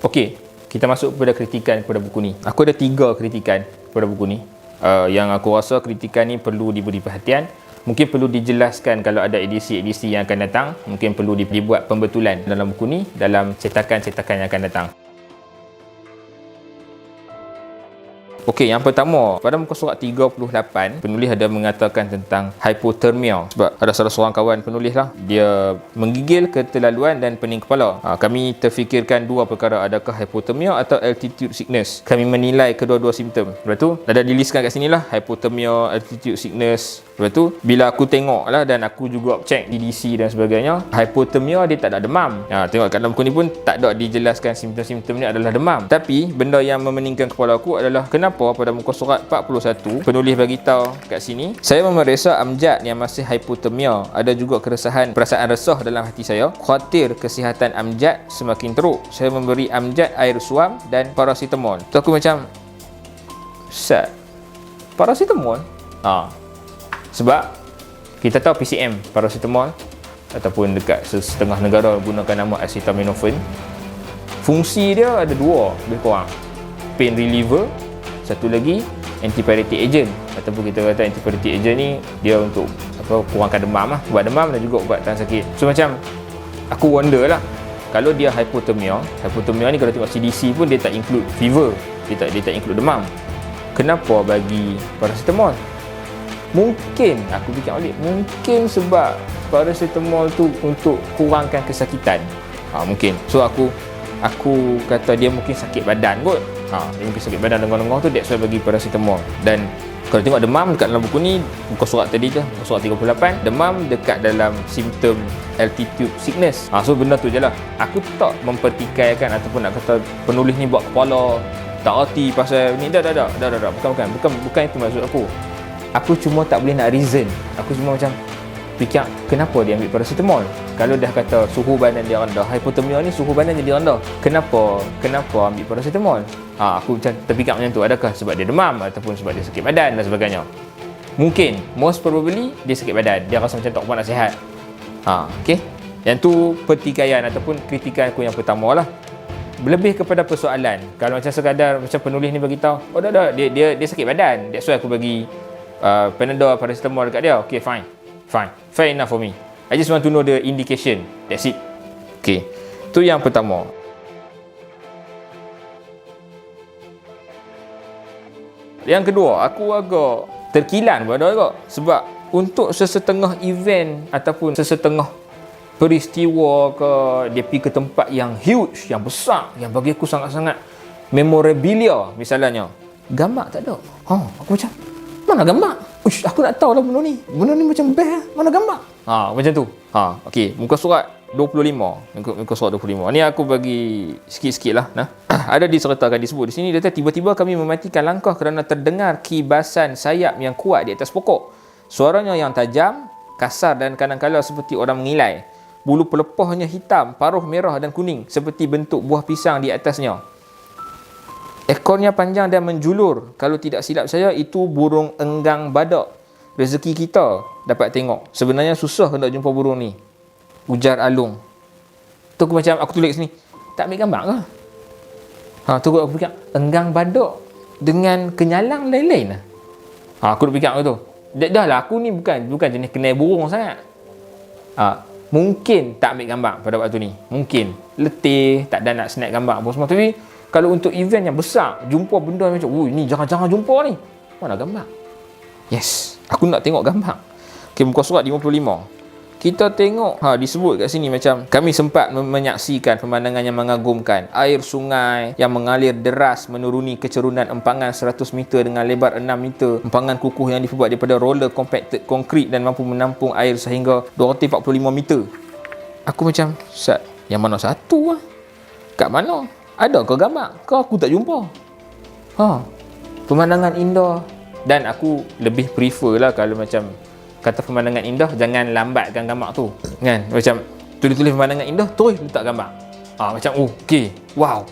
Okey, kita masuk kepada kritikan kepada buku ni. Aku ada 3 kritikan kepada buku ni. Yang aku rasa kritikan ni perlu diberi perhatian. Mungkin perlu dijelaskan kalau ada edisi-edisi yang akan datang. Mungkin perlu dibuat pembetulan dalam buku ni, dalam cetakan-cetakan yang akan datang. Okey, yang pertama, pada muka surat 38, penulis ada mengatakan tentang hypothermia. Sebab ada salah seorang kawan penulis lah, dia menggigil, keterlaluan dan pening kepala. Kami terfikirkan 2 perkara, adakah hypothermia atau altitude sickness. Kami menilai kedua-dua simptom. Lepas tu, ada diliskan kat sini lah, hypothermia, altitude sickness. Lepas tu, bila aku tengok lah dan aku juga cek DDC dan sebagainya, hypothermia dia tak ada demam. Tengok kat dalam buku ni pun tak ada dijelaskan simptom-simptom ni adalah demam. Tapi, benda yang memeningkan kepala aku adalah kenapa pada muka surat 41 penulis bagi tahu kat sini, saya memeriksa Amjad yang masih hypothermia. Ada juga keresahan, perasaan resah dalam hati saya. Khawatir kesihatan Amjad semakin teruk. Saya memberi Amjad air suam dan paracetamol. Tu aku macam, Ustaz, paracetamol? Sebab kita tahu PCM, paracetamol, ataupun dekat setengah negara gunakan nama acetaminophen. Fungsi dia ada 2 lebih kurang. Pain reliever, satu lagi antipyretic agent, ataupun kita kata antipyretic agent ni dia untuk kurangkan demam lah, ubat demam dan juga ubat tahan sakit. So macam aku wonder lah, kalau dia hypothermia ni kalau tengok CDC pun dia tak include fever, dia tak include demam. Kenapa bagi paracetamol? Mungkin aku fikir balik, mungkin sebab paracetamol tu untuk kurangkan kesakitan. Mungkin. So aku kata dia mungkin sakit badan kot. Dia mungkin sakit badan dengar-dengar tu, that's why bagi paracetamol. Dan kalau tengok demam dekat dalam buku ni, muka surat tadi tu, muka surat 38, demam dekat dalam simptom altitude sickness. So benda tu je lah. Aku tak mempertikaikan ataupun nak kata penulis ni buat kepala tak erti pasal ni. Dah. Bukan itu maksud aku. Aku cuma tak boleh nak reason. Aku cuma macam fikir, kenapa dia ambil paracetamol? Kalau dah kata suhu badan dia rendah, hypothermia ni suhu badan jadi rendah, kenapa ambil paracetamol? Aku macam terfikir macam tu. Adakah sebab dia demam ataupun sebab dia sakit badan dan sebagainya? Mungkin, most probably dia sakit badan. Dia rasa macam tak kuat nak sihat. Okay. Yang tu pertikaian ataupun kritikan aku yang pertama lah. Lebih kepada persoalan, kalau macam sekadar macam penulis ni bagi tahu, dia sakit badan, that's why aku bagi Panadol, paracetamol dekat dia. Okay, fine, fair enough for me. I just want to know the indication, that's it. Okay, tu yang pertama. Yang kedua, aku agak terkilan pada agak, sebab untuk sesetengah event ataupun sesetengah peristiwa ke, dia pergi ke tempat yang huge, yang besar, yang bagi aku sangat-sangat memorabilia misalnya, gambar tak ada. Aku macam, mana gambar? Uish, aku nak tahu lah benda ni macam best. Mana gambar? Macam tu. Okey, muka surat 25. Muka surat 25. Ni aku bagi sikit-sikit lah. Ada disertakan, disebut di sini, dia kata, tiba-tiba kami mematikan langkah kerana terdengar kibasan sayap yang kuat di atas pokok. Suaranya yang tajam, kasar dan kadang-kadang seperti orang mengilai. Bulu pelepahnya hitam, paruh merah dan kuning, seperti bentuk buah pisang di atasnya. Ekornya panjang dan menjulur. Kalau tidak silap saya, itu burung enggang badak. Rezeki kita dapat tengok. Sebenarnya susah nak jumpa burung ni, ujar Alung. Tu aku macam, aku tulis sini, tak ambil gambar ke? Tu aku fikir, enggang badak dengan kenyalang lain-lain lah. Aku fikir tu. Dah lah, aku ni bukan jenis kenal burung sangat. Mungkin tak ambil gambar pada waktu ni. Mungkin letih, tak ada nak snap gambar apa semua. Tapi kalau untuk event yang besar, jumpa benda macam, ni jangan jumpa ni, mana gambar? Yes, aku nak tengok gambar. Okay, muka surat 55. Kita tengok, disebut kat sini macam, kami sempat menyaksikan pemandangan yang mengagumkan. Air sungai yang mengalir deras menuruni kecerunan empangan 100 meter dengan lebar 6 meter. Empangan kukuh yang dibuat daripada roller compacted konkrit dan mampu menampung air sehingga 245 meter. Aku macam, Ustaz, yang mana satu lah? Kat mana? Ada ke gambar? Ke aku tak jumpa? Pemandangan indah. Dan aku lebih prefer lah kalau macam kata pemandangan indah, jangan lambatkan gambar tu, kan? Macam tulis-tulis pemandangan indah, terus letak gambar. Macam okay, wow,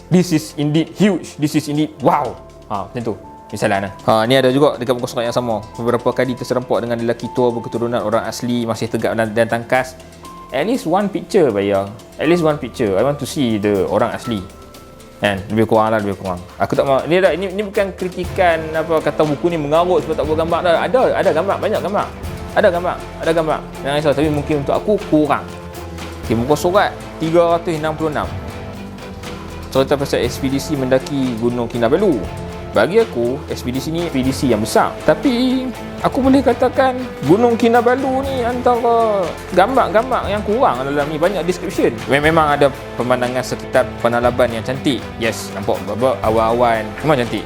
this is indeed huge, this is indeed wow. Macam tu misalnya. Ni ada juga dekat muka surat yang sama. Beberapa kali terserempak dengan lelaki tua berketurunan orang asli, masih tegak dan tangkas. At least one picture, bayar. At least one picture. I want to see the orang asli. Kan, lebih kurang lah, lebih kurang. Aku tak mau ini bukan kritikan apa kata buku ni mengarut sebab tak buat gambar dah. Ada gambar, banyak gambar. Ada gambar. Jangan risau, tapi mungkin untuk aku kurang. Okey, muka surat 366. Cerita pasal ekspedisi mendaki Gunung Kinabalu. Bagi aku, ekspedisi ni ekspedisi yang besar. Tapi aku boleh katakan Gunung Kinabalu ni antara gambar-gambar yang kurang dalam ni. Banyak description. Memang ada pemandangan sekitar penalaban yang cantik. Yes, nampak awan-awan. Memang cantik.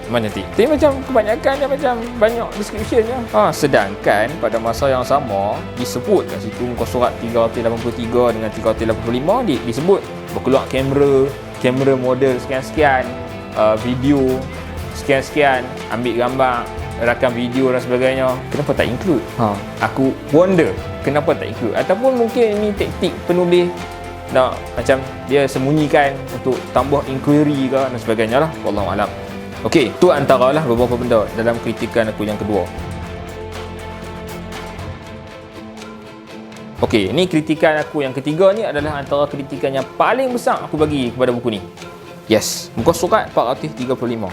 Tapi macam kebanyakan dia macam banyak description je. Sedangkan pada masa yang sama disebut kat situ muka surat 383 dengan 385 disebut berkeluar kamera model sekian-sekian, video sekian-sekian, ambil gambar, rakam video dan sebagainya. Kenapa tak include? Aku wonder kenapa tak include. Ataupun mungkin ini taktik penulis nak macam dia sembunyikan untuk tambah inquiry ke dan sebagainya lah. Wallahualam. Okey, tu antaralah beberapa benda dalam kritikan aku yang kedua. Okey, ini kritikan aku yang ketiga ni adalah antara kritikan yang paling besar aku bagi kepada buku ni. Yes, muka surat 435.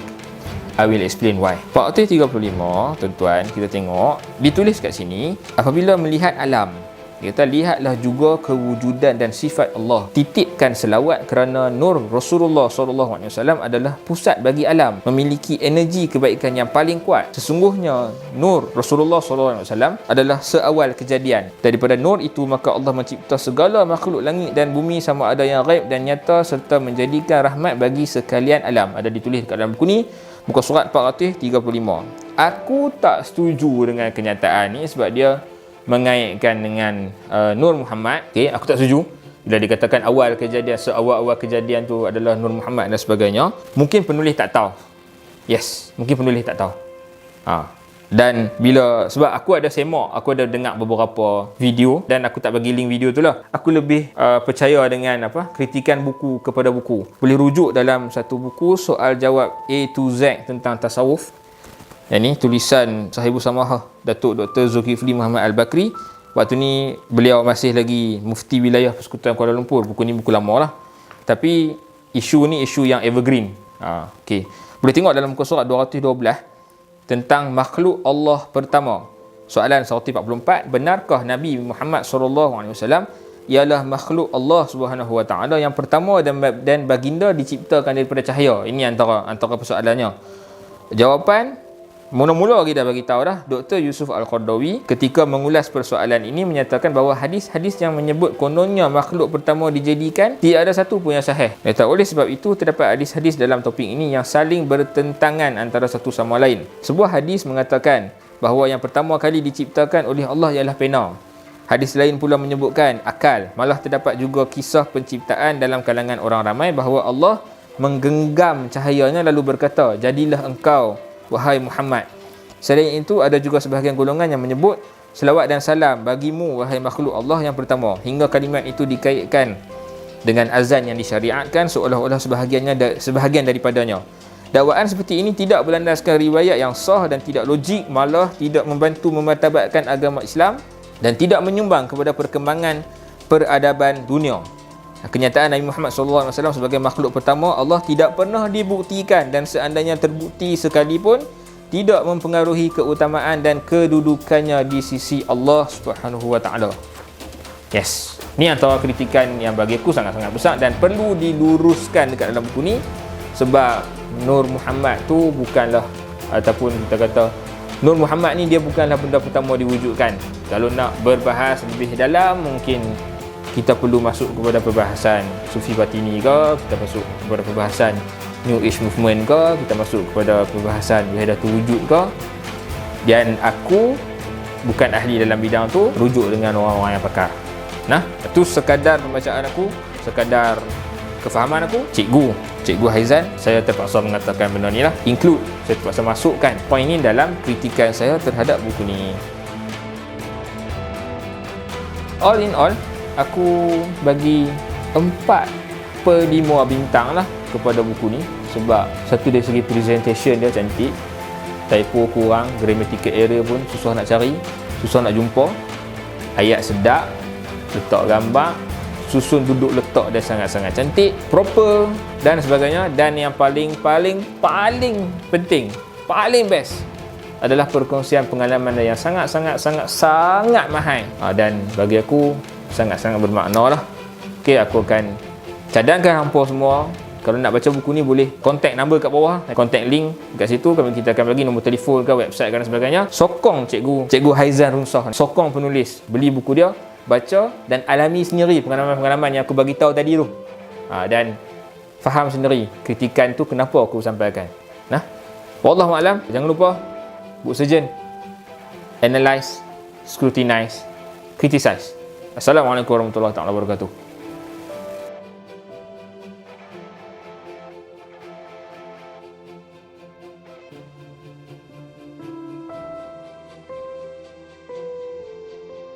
I will explain why. 435, tuan-tuan, kita tengok ditulis kat sini, apabila melihat alam, dia kata lihatlah juga kewujudan dan sifat Allah. Titipkan selawat kerana nur Rasulullah SAW adalah pusat bagi alam, memiliki energi kebaikan yang paling kuat. Sesungguhnya nur Rasulullah SAW adalah seawal kejadian. Daripada nur itu maka Allah mencipta segala makhluk langit dan bumi, sama ada yang gaib dan nyata, serta menjadikan rahmat bagi sekalian alam. Ada ditulis kat dalam buku ni, muka surat 435. Aku tak setuju dengan kenyataan ni sebab dia mengaitkan dengan Nur Muhammad. Okey, aku tak setuju bila dikatakan awal kejadian, seawal-awal kejadian tu adalah Nur Muhammad dan sebagainya. Mungkin penulis tak tahu. Yes, mungkin penulis tak tahu. Dan bila, sebab aku ada semak, aku ada dengar beberapa video dan aku tak bagi link video tu lah. Aku lebih percaya dengan kritikan buku kepada buku. Boleh rujuk dalam satu buku soal jawab A to Z tentang tasawuf. Yang ni tulisan Sahibus Samahah Datuk Dr. Zulkifli Muhammad Al-Bakri. Waktu ni beliau masih lagi Mufti Wilayah Persekutuan Kuala Lumpur. Buku ni buku lama lah, tapi isu ni isu yang evergreen. Okay. Boleh tengok dalam muka surat 212 tentang makhluk Allah pertama. Soalan 144, benarkah Nabi Muhammad SAW ialah makhluk Allah Subhanahu Wa Taala yang pertama dan baginda diciptakan daripada cahaya? Ini antara persoalannya. Jawapan mula-mula kita bagi tahu dah, Dr. Yusuf Al-Qardawi ketika mengulas persoalan ini menyatakan bahawa hadis-hadis yang menyebut kononnya makhluk pertama dijadikan, tidak ada satu pun yang sahih. Oleh sebab itu terdapat hadis-hadis dalam topik ini yang saling bertentangan antara satu sama lain. Sebuah hadis mengatakan bahawa yang pertama kali diciptakan oleh Allah ialah pena. Hadis lain pula menyebutkan akal. Malah terdapat juga kisah penciptaan dalam kalangan orang ramai bahawa Allah menggenggam cahayanya lalu berkata, jadilah engkau wahai Muhammad. Selain itu ada juga sebahagian golongan yang menyebut selawat dan salam bagimu wahai makhluk Allah yang pertama, hingga kalimat itu dikaitkan dengan azan yang disyariatkan seolah-olah sebahagian daripadanya. Dakwaan seperti ini tidak berlandaskan riwayat yang sah dan tidak logik, malah tidak membantu memartabatkan agama Islam dan tidak menyumbang kepada perkembangan peradaban dunia. Kenyataan Nabi Muhammad SAW sebagai makhluk pertama Allah tidak pernah dibuktikan, dan seandainya terbukti sekalipun tidak mempengaruhi keutamaan dan kedudukannya di sisi Allah Subhanahu Wa Taala. Yes, ni antara kritikan yang bagi aku sangat-sangat besar dan perlu diluruskan dekat dalam buku ni, sebab Nur Muhammad tu bukanlah, ataupun kita kata Nur Muhammad ni dia bukanlah benda pertama diwujudkan. Kalau nak berbahas lebih dalam, mungkin kita perlu masuk kepada perbahasan Sufi Batini ke, kita masuk kepada perbahasan New Age Movement ke, kita masuk kepada perbahasan Wahdatul Wujud ke. Dan aku bukan ahli dalam bidang tu, rujuk dengan orang-orang yang pakar. Nah, itu sekadar pembacaan aku, sekadar kefahaman aku. Cikgu Haizan, saya terpaksa mengatakan benda ni lah, include, saya terpaksa masukkan poin ni dalam kritikan saya terhadap buku ni. All in all, aku bagi 4/5 bintang lah kepada buku ni. Sebab satu dari segi presentation dia cantik, typo kurang, grammatical error pun susah nak cari, susah nak jumpa, ayat sedap, letak gambar, susun duduk letak dia sangat-sangat cantik, proper dan sebagainya. Dan yang paling penting, paling best adalah perkongsian pengalaman dia yang sangat mahal. Dan bagi aku sangat-sangat bermakna lah. Okey, aku akan cadangkan hampa semua. Kalau nak baca buku ni boleh contact number kat bawah, contact link kat situ. Kita akan bagi nombor telefon ke, website dan sebagainya. Sokong Cikgu Haizan Rumsah, sokong penulis beli buku dia, baca dan alami sendiri pengalaman-pengalaman yang aku bagi tahu tadi tu. Dan faham sendiri kritikan tu kenapa aku sampaikan. Nah, wallahu a'lam. Jangan lupa book surgeon, analyze, scrutinize, criticize. Assalamualaikum warahmatullahi wabarakatuh.